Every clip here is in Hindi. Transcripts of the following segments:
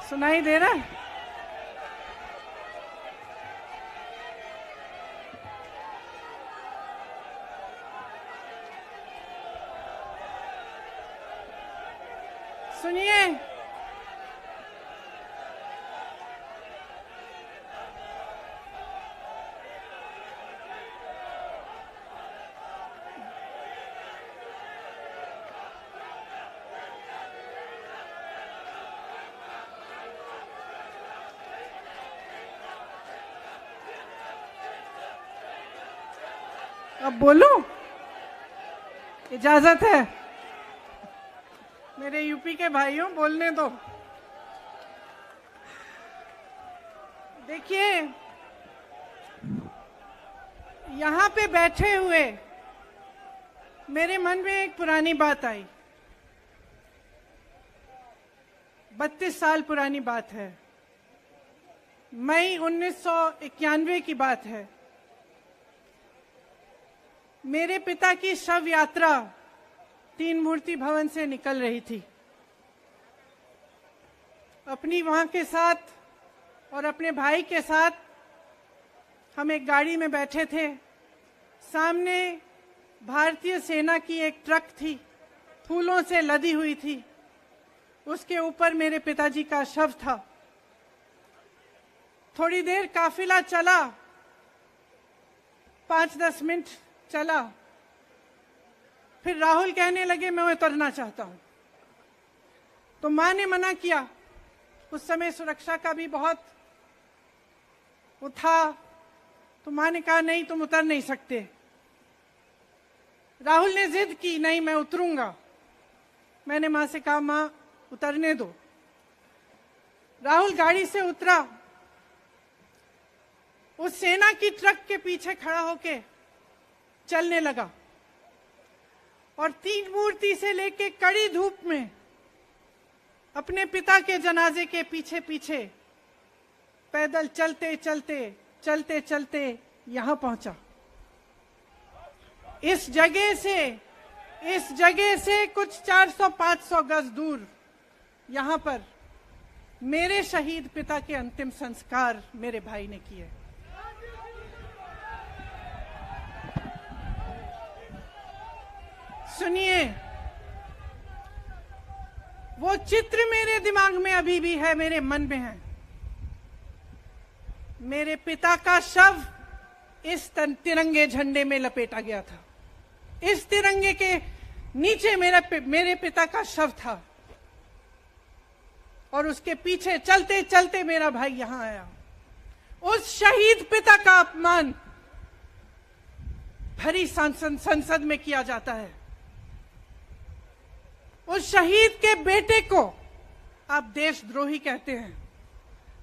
सुनाई दे रहा है? सुनिए, अब बोलूं? इजाजत है? मेरे यूपी के भाइयों, बोलने दो। देखिए, यहां पे बैठे हुए मेरे मन में एक पुरानी बात आई। 32 साल पुरानी बात है। मई 1991 की बात है। मेरे पिता की शव यात्रा तीन मूर्ति भवन से निकल रही थी। अपनी मां के साथ और अपने भाई के साथ हम एक गाड़ी में बैठे थे। सामने भारतीय सेना की एक ट्रक थी, फूलों से लदी हुई थी। उसके ऊपर मेरे पिताजी का शव था। थोड़ी देर काफिला चला, 5-10 मिनट चला। फिर राहुल कहने लगे मैं उतरना चाहता हूं। तो मां ने मना किया। उस समय सुरक्षा का भी बहुत वो था। तो मां ने कहा नहीं, तुम उतर नहीं सकते। राहुल ने जिद की, नहीं मैं उतरूंगा। मैंने मां से कहा मां उतरने दो। राहुल गाड़ी से उतरा। उस सेना की ट्रक के पीछे खड़ा होके चलने लगा और तीन मूर्ति से लेके कड़ी धूप में अपने पिता के जनाजे के पीछे पीछे पैदल चलते चलते चलते चलते यहां पहुंचा। इस जगह से कुछ 400-500 गज दूर यहां पर मेरे शहीद पिता के अंतिम संस्कार मेरे भाई ने किए। सुनिए, वो चित्र मेरे दिमाग में अभी भी है, मेरे मन में है। मेरे पिता का शव इस तिरंगे झंडे में लपेटा गया था। इस तिरंगे के नीचे मेरे पिता का शव था और उसके पीछे चलते चलते मेरा भाई यहां आया। उस शहीद पिता का अपमान भरी संसद में किया जाता है। उस शहीद के बेटे को आप देशद्रोही कहते हैं,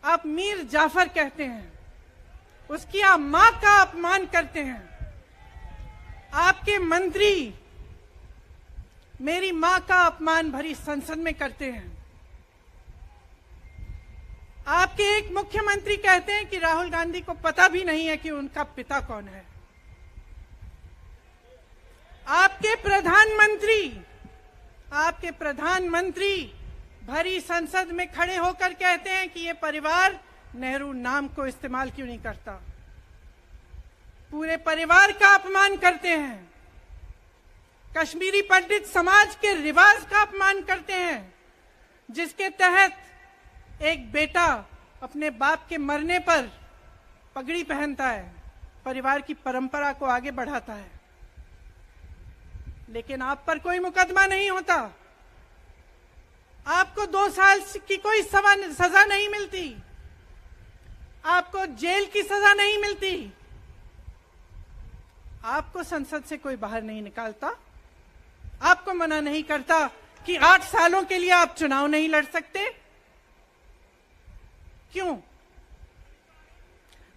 आप मीर जाफर कहते हैं, उसकी आप मां का अपमान करते हैं। आपके मंत्री मेरी मां का अपमान भरी संसद में करते हैं। आपके एक मुख्यमंत्री कहते हैं कि राहुल गांधी को पता भी नहीं है कि उनका पिता कौन है। आपके प्रधानमंत्री भरी संसद में खड़े होकर कहते हैं कि ये परिवार नेहरू नाम को इस्तेमाल क्यों नहीं करता। पूरे परिवार का अपमान करते हैं। कश्मीरी पंडित समाज के रिवाज का अपमान करते हैं, जिसके तहत एक बेटा अपने बाप के मरने पर पगड़ी पहनता है, परिवार की परंपरा को आगे बढ़ाता है। लेकिन आप पर कोई मुकदमा नहीं होता। आपको 2 साल की कोई सजा नहीं मिलती। आपको जेल की सजा नहीं मिलती। आपको संसद से कोई बाहर नहीं निकालता। आपको मना नहीं करता कि 8 सालों के लिए आप चुनाव नहीं लड़ सकते। क्यों?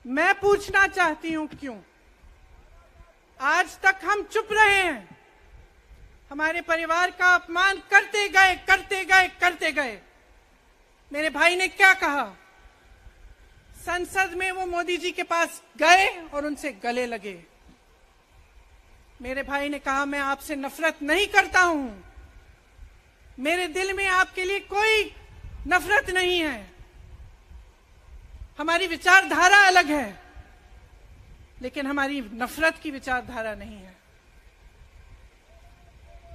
मैं पूछना चाहती हूं, क्यों? आज तक हम चुप रहे हैं। हमारे परिवार का अपमान करते गए। मेरे भाई ने क्या कहा? संसद में वो मोदी जी के पास गए और उनसे गले लगे। मेरे भाई ने कहा मैं आपसे नफरत नहीं करता हूं, मेरे दिल में आपके लिए कोई नफरत नहीं है, हमारी विचारधारा अलग है, लेकिन हमारी नफरत की विचारधारा नहीं है।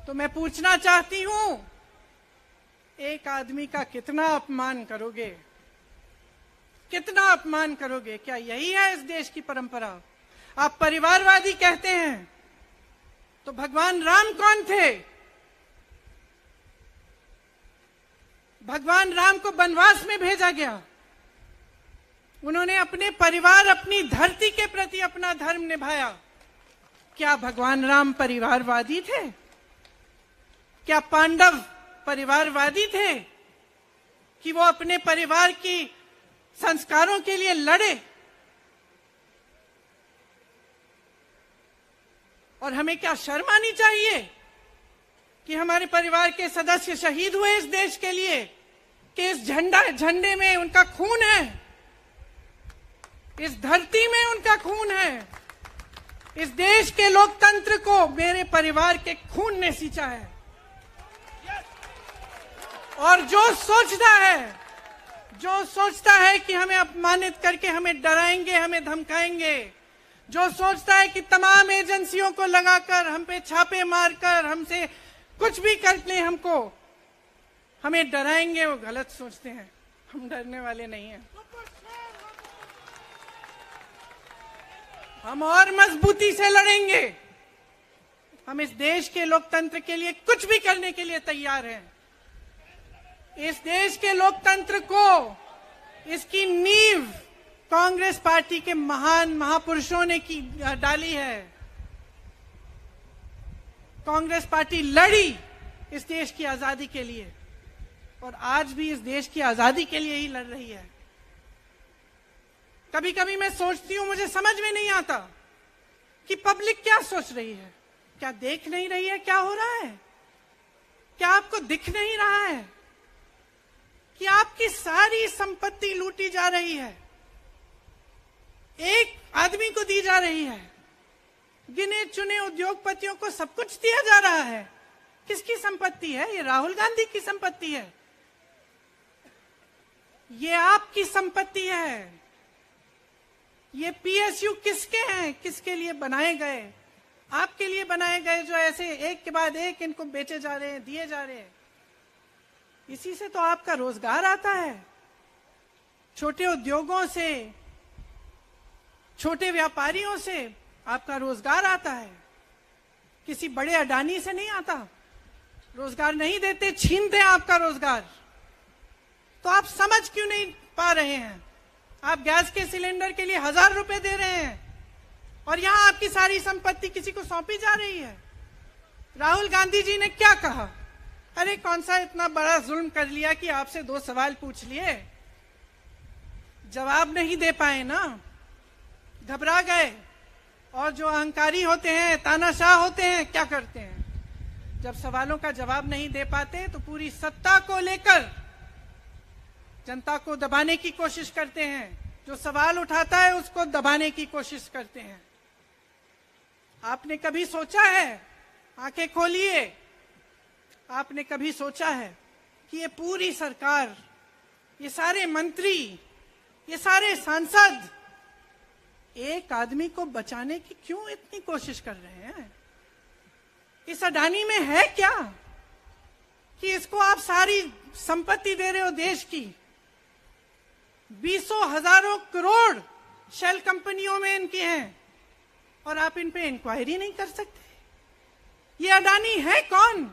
तो मैं पूछना चाहती हूं, एक आदमी का कितना अपमान करोगे, कितना अपमान करोगे? क्या यही है इस देश की परंपरा? आप परिवारवादी कहते हैं, तो भगवान राम कौन थे? भगवान राम को वनवास में भेजा गया, उन्होंने अपने परिवार, अपनी धरती के प्रति अपना धर्म निभाया। क्या भगवान राम परिवारवादी थे? क्या पांडव परिवारवादी थे कि वो अपने परिवार की संस्कारों के लिए लड़े? और हमें क्या शर्म आनी चाहिए कि हमारे परिवार के सदस्य शहीद हुए इस देश के लिए, कि इस झंडे में उनका खून है, इस धरती में उनका खून है, इस देश के लोकतंत्र को मेरे परिवार के खून ने सींचा है। और जो सोचता है कि हमें अपमानित करके हमें डराएंगे, हमें धमकाएंगे, जो सोचता है कि तमाम एजेंसियों को लगाकर हम पे छापे मारकर हमसे कुछ भी कर ले, हमें डराएंगे, वो गलत सोचते हैं। हम डरने वाले नहीं हैं। हम और मजबूती से लड़ेंगे। हम इस देश के लोकतंत्र के लिए कुछ भी करने के लिए तैयार हैं। इस देश के लोकतंत्र को, इसकी नींव कांग्रेस पार्टी के महान महापुरुषों ने डाली है। कांग्रेस पार्टी लड़ी इस देश की आजादी के लिए, और आज भी इस देश की आजादी के लिए ही लड़ रही है। कभी कभी मैं सोचती हूं, मुझे समझ में नहीं आता कि पब्लिक क्या सोच रही है। क्या देख नहीं रही है क्या हो रहा है? क्या आपको दिख नहीं रहा है कि आपकी सारी संपत्ति लूटी जा रही है, एक आदमी को दी जा रही है, गिने चुने उद्योगपतियों को सब कुछ दिया जा रहा है? किसकी संपत्ति है? ये राहुल गांधी की संपत्ति है, ये आपकी संपत्ति है। ये पीएसयू किसके हैं? किसके लिए बनाए गए? आपके लिए बनाए गए, जो ऐसे एक के बाद एक इनको बेचे जा रहे हैं, दिए जा रहे हैं। इसी से तो आपका रोजगार आता है। छोटे उद्योगों से, छोटे व्यापारियों से आपका रोजगार आता है। किसी बड़े अडानी से नहीं आता। रोजगार नहीं देते, छीनते हैं आपका रोजगार। तो आप समझ क्यों नहीं पा रहे हैं? आप गैस के सिलेंडर के लिए 1000 रुपए दे रहे हैं, और यहां आपकी सारी संपत्ति किसी को सौंपी जा रही है। राहुल गांधी जी ने क्या कहा? अरे कौन सा इतना बड़ा जुल्म कर लिया कि आपसे 2 सवाल पूछ लिए, जवाब नहीं दे पाए ना, घबरा गए। और जो अहंकारी होते हैं, तानाशाह होते हैं, क्या करते हैं? जब सवालों का जवाब नहीं दे पाते तो पूरी सत्ता को लेकर जनता को दबाने की कोशिश करते हैं। जो सवाल उठाता है उसको दबाने की कोशिश करते हैं। आपने कभी सोचा है, आंखें खोलिए, आपने कभी सोचा है कि ये पूरी सरकार, ये सारे मंत्री, ये सारे सांसद एक आदमी को बचाने की क्यों इतनी कोशिश कर रहे हैं? इस अडानी में है क्या कि इसको आप सारी संपत्ति दे रहे हो देश की? 20 हजारों करोड़ शेल कंपनियों में इनकी हैं, और आप इन पे इंक्वायरी नहीं कर सकते। ये अडानी है कौन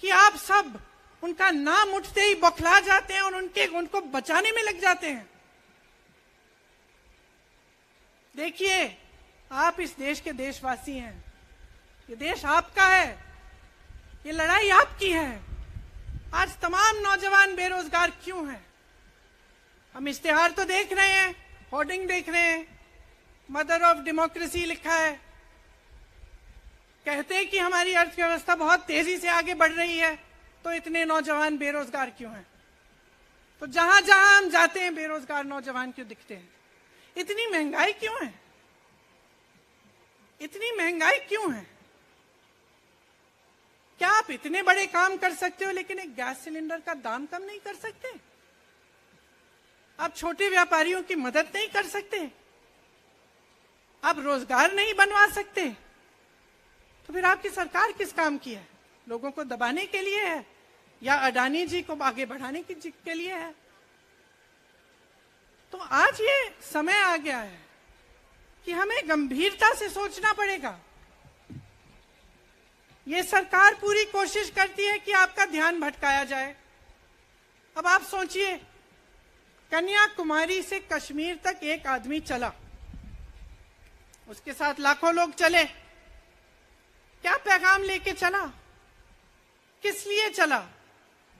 कि आप सब उनका नाम उठते ही बौखला जाते हैं और उनको बचाने में लग जाते हैं? देखिए, आप इस देश के देशवासी हैं, ये देश आपका है, ये लड़ाई आपकी है। आज तमाम नौजवान बेरोजगार क्यों हैं? हम इश्तेहार तो देख रहे हैं, होर्डिंग देख रहे हैं, मदर ऑफ डेमोक्रेसी लिखा है, कहते हैं कि हमारी अर्थव्यवस्था बहुत तेजी से आगे बढ़ रही है, तो इतने नौजवान बेरोजगार क्यों हैं? तो जहां जहां हम जाते हैं बेरोजगार नौजवान क्यों दिखते हैं? इतनी महंगाई क्यों है? इतनी महंगाई क्यों है? क्या आप इतने बड़े काम कर सकते हो लेकिन एक गैस सिलेंडर का दाम कम नहीं कर सकते? आप छोटे व्यापारियों की मदद नहीं कर सकते? आप रोजगार नहीं बनवा सकते? तो फिर आपकी सरकार किस काम की है? लोगों को दबाने के लिए है या अडानी जी को आगे बढ़ाने के लिए है? तो आज ये समय आ गया है कि हमें गंभीरता से सोचना पड़ेगा। ये सरकार पूरी कोशिश करती है कि आपका ध्यान भटकाया जाए। अब आप सोचिए, कन्याकुमारी से कश्मीर तक एक आदमी चला, उसके साथ लाखों लोग चले। क्या पैगाम लेके चला? किस लिए चला?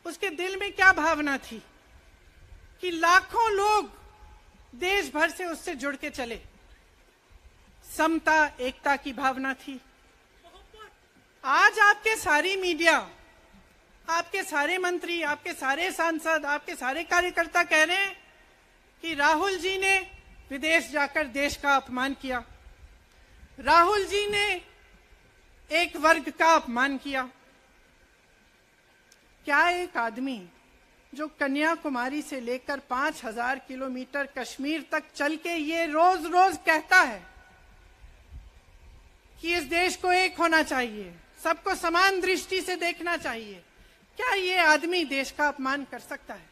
उसके दिल में क्या भावना थी कि लाखों लोग देश भर से उससे जुड़ के चले? समता, एकता की भावना थी। आज आपके सारी मीडिया, आपके सारे मंत्री, आपके सारे सांसद, आपके सारे कार्यकर्ता कह रहे हैं कि राहुल जी ने विदेश जाकर देश का अपमान किया, राहुल जी ने एक वर्ग का अपमान किया। क्या एक आदमी जो कन्याकुमारी से लेकर 5000 किलोमीटर कश्मीर तक चल के ये रोज रोज कहता है कि इस देश को एक होना चाहिए, सबको समान दृष्टि से देखना चाहिए, क्या ये आदमी देश का अपमान कर सकता है?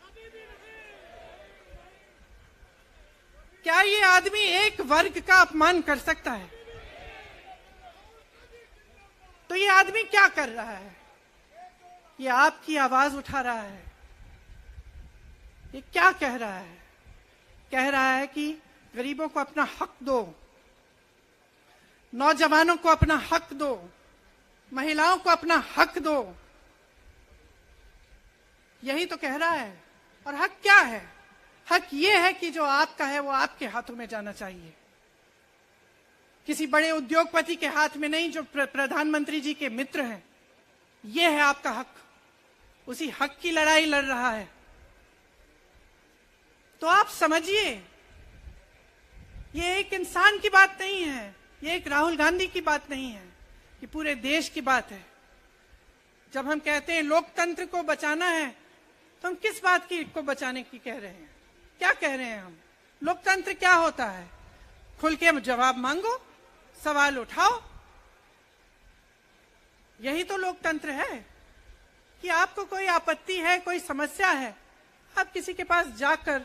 क्या ये आदमी एक वर्ग का अपमान कर सकता है? तो ये आदमी क्या कर रहा है? ये आपकी आवाज उठा रहा है। ये क्या कह रहा है? कह रहा है कि गरीबों को अपना हक दो, नौजवानों को अपना हक दो, महिलाओं को अपना हक दो। यही तो कह रहा है। और हक क्या है? हक ये है कि जो आपका है वो आपके हाथों में जाना चाहिए, किसी बड़े उद्योगपति के हाथ में नहीं, जो प्रधानमंत्री जी के मित्र हैं। ये है आपका हक। उसी हक की लड़ाई लड़ रहा है। तो आप समझिए, ये एक इंसान की बात नहीं है, ये एक राहुल गांधी की बात नहीं है, ये पूरे देश की बात है। जब हम कहते हैं लोकतंत्र को बचाना है, तो हम किस बात की को बचाने की कह रहे हैं? क्या कह रहे हैं हम? लोकतंत्र क्या होता है? खुल के जवाब मांगो, सवाल उठाओ। यही तो लोकतंत्र है कि आपको कोई आपत्ति है, कोई समस्या है, आप किसी के पास जाकर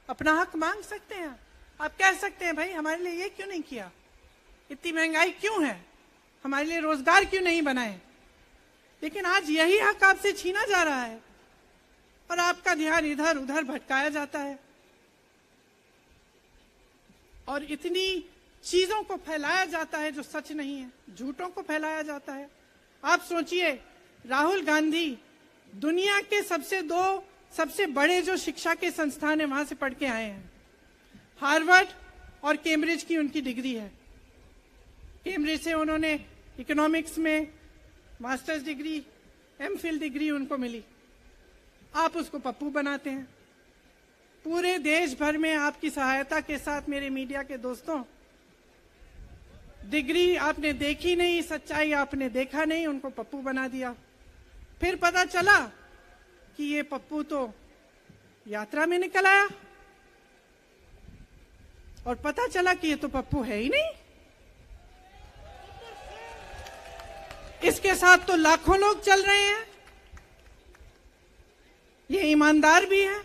अपना हक मांग सकते हैं। आप कह सकते हैं, भाई हमारे लिए ये क्यों नहीं किया, इतनी महंगाई क्यों है, हमारे लिए रोजगार क्यों नहीं बनाए। लेकिन आज यही हक आपसे छीना जा रहा है और आपका ध्यान इधर उधर भटकाया जाता है और इतनी चीजों को फैलाया जाता है जो सच नहीं है, झूठों को फैलाया जाता है। आप सोचिए, राहुल गांधी दुनिया के सबसे बड़े जो शिक्षा के संस्थान है वहां से पढ़ के आए हैं। हार्वर्ड और कैम्ब्रिज की उनकी डिग्री है। कैम्ब्रिज से उन्होंने इकोनॉमिक्स में मास्टर्स डिग्री, एमफिल डिग्री उनको मिली। आप उसको पप्पू बनाते हैं। पूरे देश भर में आपकी सहायता के साथ, मेरे मीडिया के दोस्तों, डिग्री आपने देखी नहीं, सच्चाई आपने देखा नहीं, उनको पप्पू बना दिया। फिर पता चला कि ये पप्पू तो यात्रा में निकल आया और पता चला कि ये तो पप्पू है ही नहीं। इसके साथ तो लाखों लोग चल रहे हैं। ये ईमानदार भी है,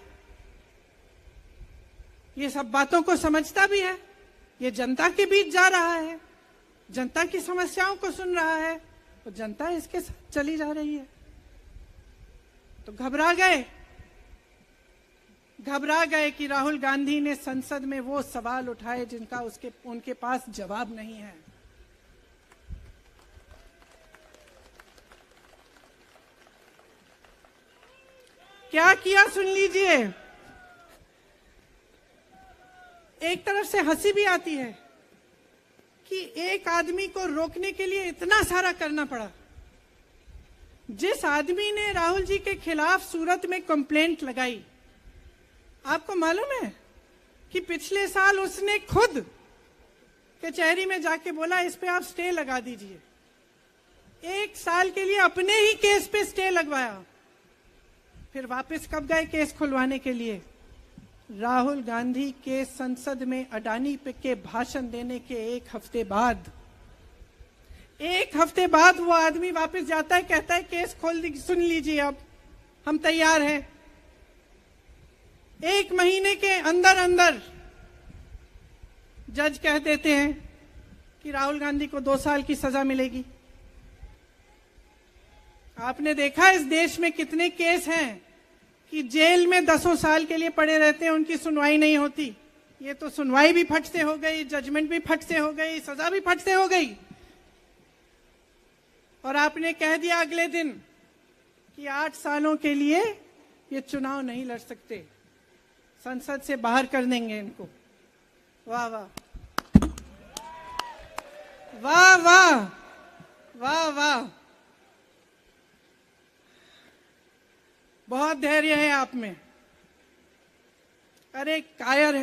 ये सब बातों को समझता भी है, ये जनता के बीच जा रहा है, जनता की समस्याओं को सुन रहा है, तो जनता इसके साथ चली जा रही है। तो घबरा गए कि राहुल गांधी ने संसद में वो सवाल उठाए जिनका उनके पास जवाब नहीं है। क्या किया सुन लीजिए। एक तरफ से हंसी भी आती है कि एक आदमी को रोकने के लिए इतना सारा करना पड़ा। जिस आदमी ने राहुल जी के खिलाफ सूरत में कंप्लेंट लगाई, आपको मालूम है कि पिछले साल उसने खुद कचहरी में जाके बोला इस पे आप स्टे लगा दीजिए। 1 साल के लिए अपने ही केस पे स्टे लगवाया। फिर वापस कब गए केस खुलवाने के लिए? राहुल गांधी के संसद में अडानी पे के भाषण देने के एक हफ्ते बाद वो आदमी वापस जाता है, कहता है केस खोल दी, सुन लीजिए अब हम तैयार हैं। 1 महीने के अंदर अंदर जज कह देते हैं कि राहुल गांधी को 2 साल की सजा मिलेगी। आपने देखा इस देश में कितने केस हैं कि जेल में 10 साल के लिए पड़े रहते हैं, उनकी सुनवाई नहीं होती। ये तो सुनवाई भी फट से हो गई, जजमेंट भी फट से हो गई, सजा भी फट से हो गई। और आपने कह दिया अगले दिन कि 8 सालों के लिए ये चुनाव नहीं लड़ सकते, संसद से बाहर कर देंगे इनको। वाह वाह वाह वाह वाह वाह, बहुत धैर्य है आप में। अरे कायर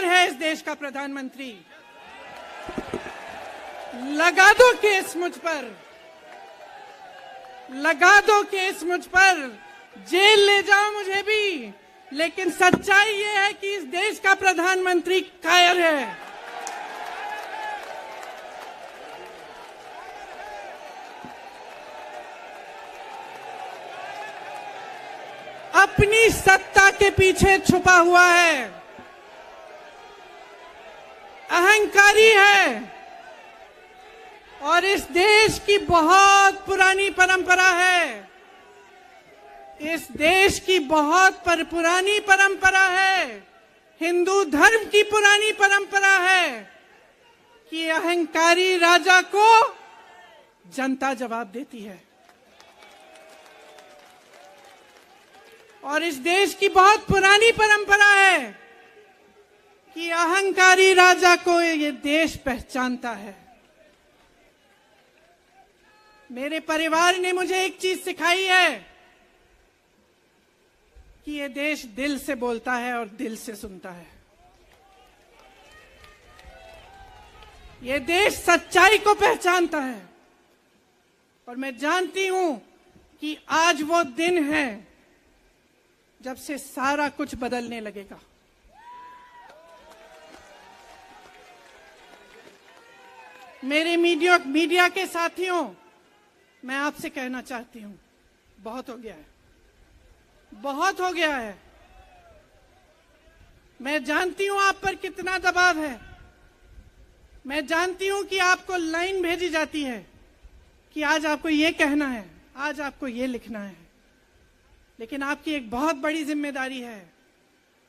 है इस देश का प्रधानमंत्री। लगा दो केस मुझ पर, लगा दो केस मुझ पर, जेल ले जाओ मुझे भी, लेकिन सच्चाई ये है कि इस देश का प्रधानमंत्री कायर है। अपनी सत्ता के पीछे छुपा हुआ है, अहंकारी है, और इस देश की बहुत पुरानी परंपरा है, इस देश की बहुत पुरानी परंपरा है, हिंदू धर्म की पुरानी परंपरा है कि अहंकारी राजा को जनता जवाब देती है। और इस देश की बहुत पुरानी परंपरा है कि अहंकारी राजा को ये देश पहचानता है। मेरे परिवार ने मुझे एक चीज सिखाई है कि ये देश दिल से बोलता है और दिल से सुनता है। ये देश सच्चाई को पहचानता है, और मैं जानती हूं कि आज वो दिन है जब से सारा कुछ बदलने लगेगा। मेरे मीडिया के साथियों, मैं आपसे कहना चाहती हूं, बहुत हो गया है, बहुत हो गया है। मैं जानती हूं आप पर कितना दबाव है, मैं जानती हूं कि आपको लाइन भेजी जाती है कि आज आपको ये कहना है, आज आपको ये लिखना है, लेकिन आपकी एक बहुत बड़ी जिम्मेदारी है।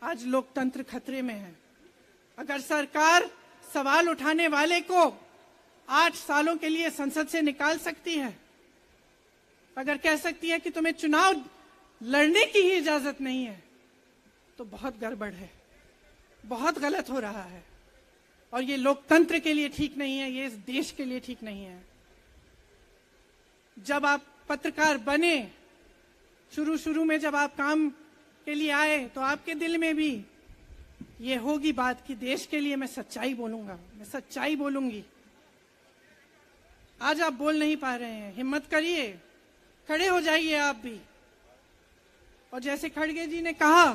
आज लोकतंत्र खतरे में है। अगर सरकार सवाल उठाने वाले को 8 सालों के लिए संसद से निकाल सकती है, अगर कह सकती है कि तुम्हें चुनाव लड़ने की ही इजाजत नहीं है, तो बहुत गड़बड़ है, बहुत गलत हो रहा है, और ये लोकतंत्र के लिए ठीक नहीं है, ये इस देश के लिए ठीक नहीं है। जब आप पत्रकार बने, शुरू में जब आप काम के लिए आए, तो आपके दिल में भी ये होगी बात कि देश के लिए मैं सच्चाई बोलूंगा, मैं सच्चाई बोलूंगी। आज आप बोल नहीं पा रहे हैं, हिम्मत करिए, खड़े हो जाइए आप भी। और जैसे खड़गे जी ने कहा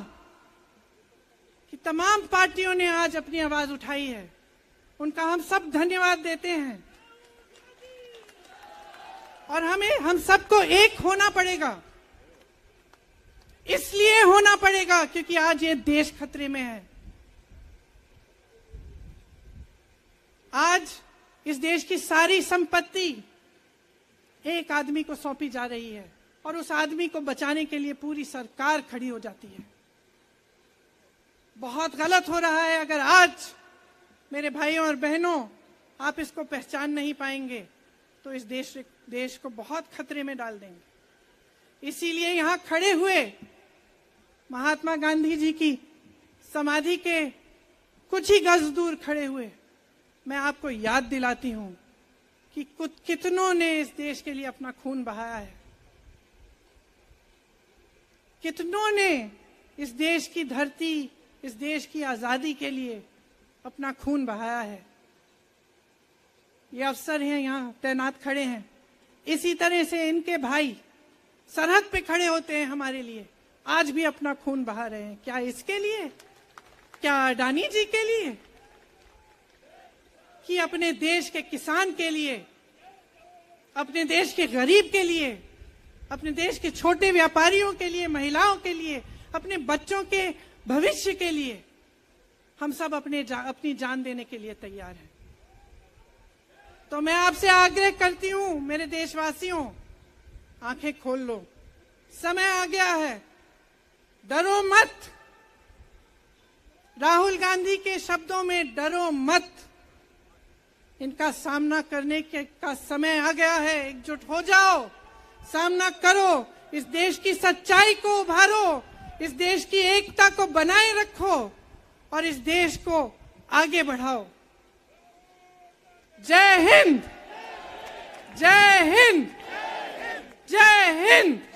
कि तमाम पार्टियों ने आज अपनी आवाज उठाई है, उनका हम सब धन्यवाद देते हैं। और हम सबको एक होना पड़ेगा, इसलिए होना पड़ेगा क्योंकि आज ये देश खतरे में है। आज इस देश की सारी संपत्ति एक आदमी को सौंपी जा रही है, और उस आदमी को बचाने के लिए पूरी सरकार खड़ी हो जाती है। बहुत गलत हो रहा है। अगर आज मेरे भाइयों और बहनों आप इसको पहचान नहीं पाएंगे, तो इस देश को बहुत खतरे में डाल देंगे। इसीलिए यहां खड़े हुए महात्मा गांधी जी की समाधि के कुछ ही गज दूर खड़े हुए मैं आपको याद दिलाती हूं कि कितनों ने इस देश के लिए अपना खून बहाया है, कितनों ने इस देश की धरती, इस देश की आजादी के लिए अपना खून बहाया है। ये अफसर हैं यहाँ तैनात खड़े हैं, इसी तरह से इनके भाई सरहद पे खड़े होते हैं हमारे लिए, आज भी अपना खून बहा रहे हैं। क्या इसके लिए? क्या अडानी जी के लिए? कि अपने देश के किसान के लिए, अपने देश के गरीब के लिए, अपने देश के छोटे व्यापारियों के लिए, महिलाओं के लिए, अपने बच्चों के भविष्य के लिए हम सब अपनी जान देने के लिए तैयार हैं। तो मैं आपसे आग्रह करती हूं, मेरे देशवासियों, आंखें खोल लो, समय आ गया है, डरो मत। राहुल गांधी के शब्दों में डरो मत। इनका सामना करने का समय आ गया है। एकजुट हो जाओ, सामना करो, इस देश की सच्चाई को उभारो, इस देश की एकता को बनाए रखो और इस देश को आगे बढ़ाओ। जय हिंद, जय हिंद, जय हिंद।